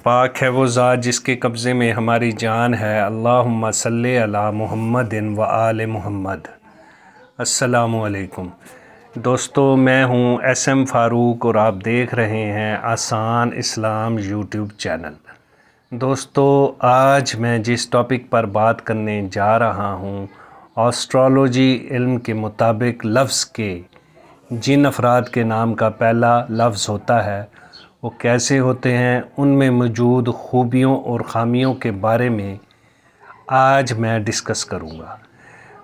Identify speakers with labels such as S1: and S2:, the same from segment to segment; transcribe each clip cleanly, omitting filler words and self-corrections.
S1: پاک ہے وہ ذات جس کے قبضے میں ہماری جان ہے۔ اللہم صلی علی محمد و آل محمد۔ السلام علیکم دوستو، میں ہوں ایس ایم فاروق اور آپ دیکھ رہے ہیں آسان اسلام یوٹیوب چینل۔ دوستو، آج میں جس ٹاپک پر بات کرنے جا رہا ہوں، آسٹرالوجی علم کے مطابق لفظ کے جن افراد کے نام کا پہلا لفظ ہوتا ہے وہ کیسے ہوتے ہیں، ان میں موجود خوبیوں اور خامیوں کے بارے میں آج میں ڈسکس کروں گا۔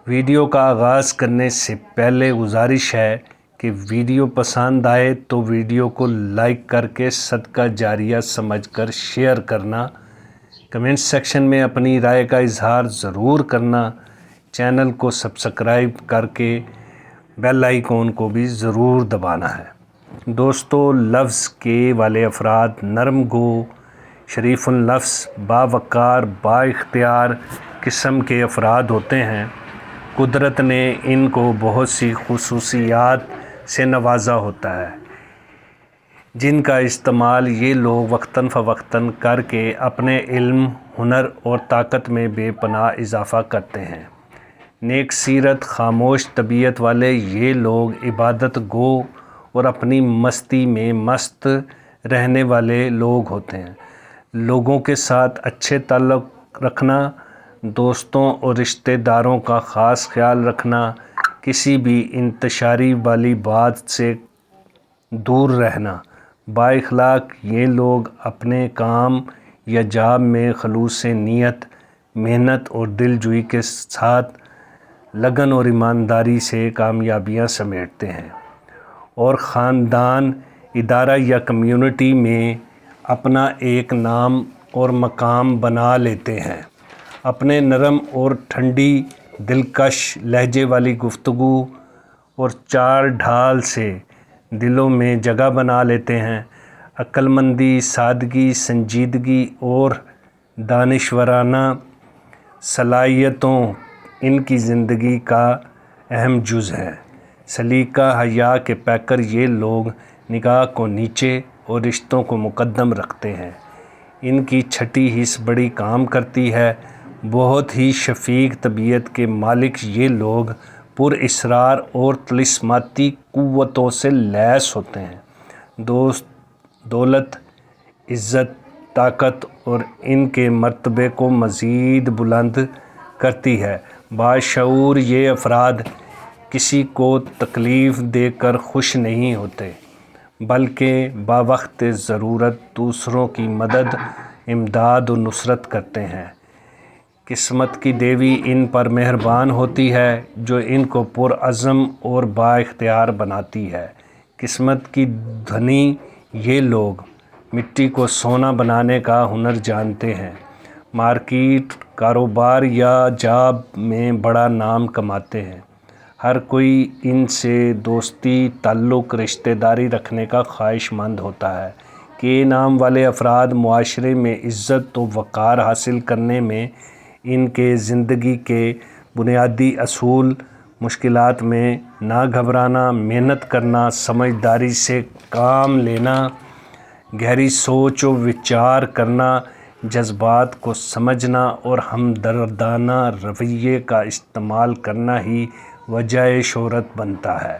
S1: ویڈیو کا آغاز کرنے سے پہلے گزارش ہے کہ ویڈیو پسند آئے تو ویڈیو کو لائک کر کے صدقہ جاریہ سمجھ کر شیئر کرنا، کمنٹ سیکشن میں اپنی رائے کا اظہار ضرور کرنا، چینل کو سبسکرائب کر کے بیل آئیکن کو بھی ضرور دبانا ہے۔ دوستو، لفظ کے والے افراد نرم گو، شریف النفس، باوقار، با اختیار قسم کے افراد ہوتے ہیں۔ قدرت نے ان کو بہت سی خصوصیات سے نوازا ہوتا ہے، جن کا استعمال یہ لوگ وقتاً فوقتاً کر کے اپنے علم، ہنر اور طاقت میں بے پناہ اضافہ کرتے ہیں۔ نیک سیرت، خاموش طبیعت والے یہ لوگ عبادت گو اور اپنی مستی میں مست رہنے والے لوگ ہوتے ہیں۔ لوگوں کے ساتھ اچھے تعلق رکھنا، دوستوں اور رشتہ داروں کا خاص خیال رکھنا، کسی بھی انتشاری والی بات سے دور رہنا۔ با اخلاق یہ لوگ اپنے کام یا جاب میں خلوص نیت، محنت اور دل جوئی کے ساتھ لگن اور ایمانداری سے کامیابیاں سمیٹتے ہیں اور خاندان، ادارہ یا کمیونٹی میں اپنا ایک نام اور مقام بنا لیتے ہیں۔ اپنے نرم اور ٹھنڈی دلکش لہجے والی گفتگو اور چال ڈھال سے دلوں میں جگہ بنا لیتے ہیں۔ عقل مندی، سادگی، سنجیدگی اور دانشورانہ صلاحیتوں ان کی زندگی کا اہم جز ہیں۔ سلیقہ حیا کے پیکر یہ لوگ نگاہ کو نیچے اور رشتوں کو مقدم رکھتے ہیں۔ ان کی چھٹی حس بڑی کام کرتی ہے۔ بہت ہی شفیق طبیعت کے مالک یہ لوگ پر اسرار اور طلسماتی قوتوں سے لیس ہوتے ہیں۔ دولت، عزت، طاقت اور ان کے مرتبے کو مزید بلند کرتی ہے۔ باشعور یہ افراد کسی کو تکلیف دے کر خوش نہیں ہوتے، بلکہ بوقت ضرورت دوسروں کی مدد، امداد و نصرت کرتے ہیں۔ قسمت کی دیوی ان پر مہربان ہوتی ہے جو ان کو پرعزم اور با اختیار بناتی ہے۔ قسمت کی دھنی یہ لوگ مٹی کو سونا بنانے کا ہنر جانتے ہیں۔ مارکیٹ، کاروبار یا جاب میں بڑا نام کماتے ہیں۔ ہر کوئی ان سے دوستی، تعلق، رشتہ داری رکھنے کا خواہش مند ہوتا ہے۔ کے نام والے افراد معاشرے میں عزت و وقار حاصل کرنے میں ان کے زندگی کے بنیادی اصول: مشکلات میں نہ گھبرانا، محنت کرنا، سمجھداری سے کام لینا، گہری سوچ و وچار کرنا، جذبات کو سمجھنا اور ہمدردانہ رویے کا استعمال کرنا ہی وجہ شہرت بنتا ہے۔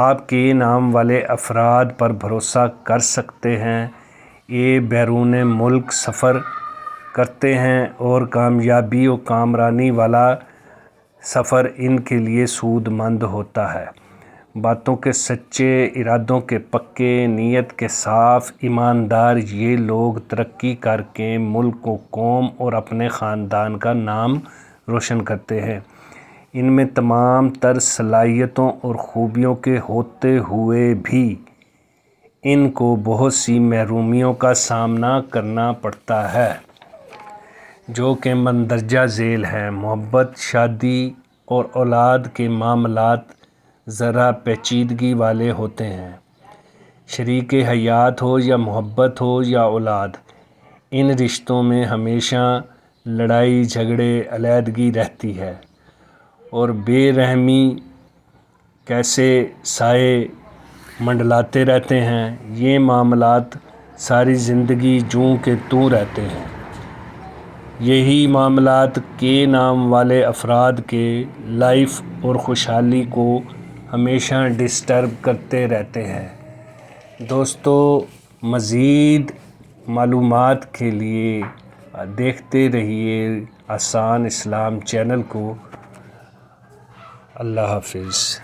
S1: آپ کے نام والے افراد پر بھروسہ کر سکتے ہیں۔ یہ بیرون ملک سفر کرتے ہیں اور کامیابی و کامرانی والا سفر ان کے لیے سود مند ہوتا ہے۔ باتوں کے سچے، ارادوں کے پکے، نیت کے صاف، ایماندار یہ لوگ ترقی کر کے ملک و قوم اور اپنے خاندان کا نام روشن کرتے ہیں۔ ان میں تمام تر صلاحیتوں اور خوبیوں کے ہوتے ہوئے بھی ان کو بہت سی محرومیوں کا سامنا کرنا پڑتا ہے، جو کہ مندرجہ ذیل ہیں۔ محبت، شادی اور اولاد کے معاملات ذرا پیچیدگی والے ہوتے ہیں۔ شریک حیات ہو یا محبت ہو یا اولاد، ان رشتوں میں ہمیشہ لڑائی جھگڑے، علیحدگی رہتی ہے اور بے رحمی کیسے سائے منڈلاتے رہتے ہیں۔ یہ معاملات ساری زندگی جوں کہ توں رہتے ہیں۔ یہی معاملات کے نام والے افراد کے لائف اور خوشحالی کو ہمیشہ ڈسٹرب کرتے رہتے ہیں۔ دوستو، مزید معلومات کے لیے دیکھتے رہیے آسان اسلام چینل کو۔ اللہ حافظ۔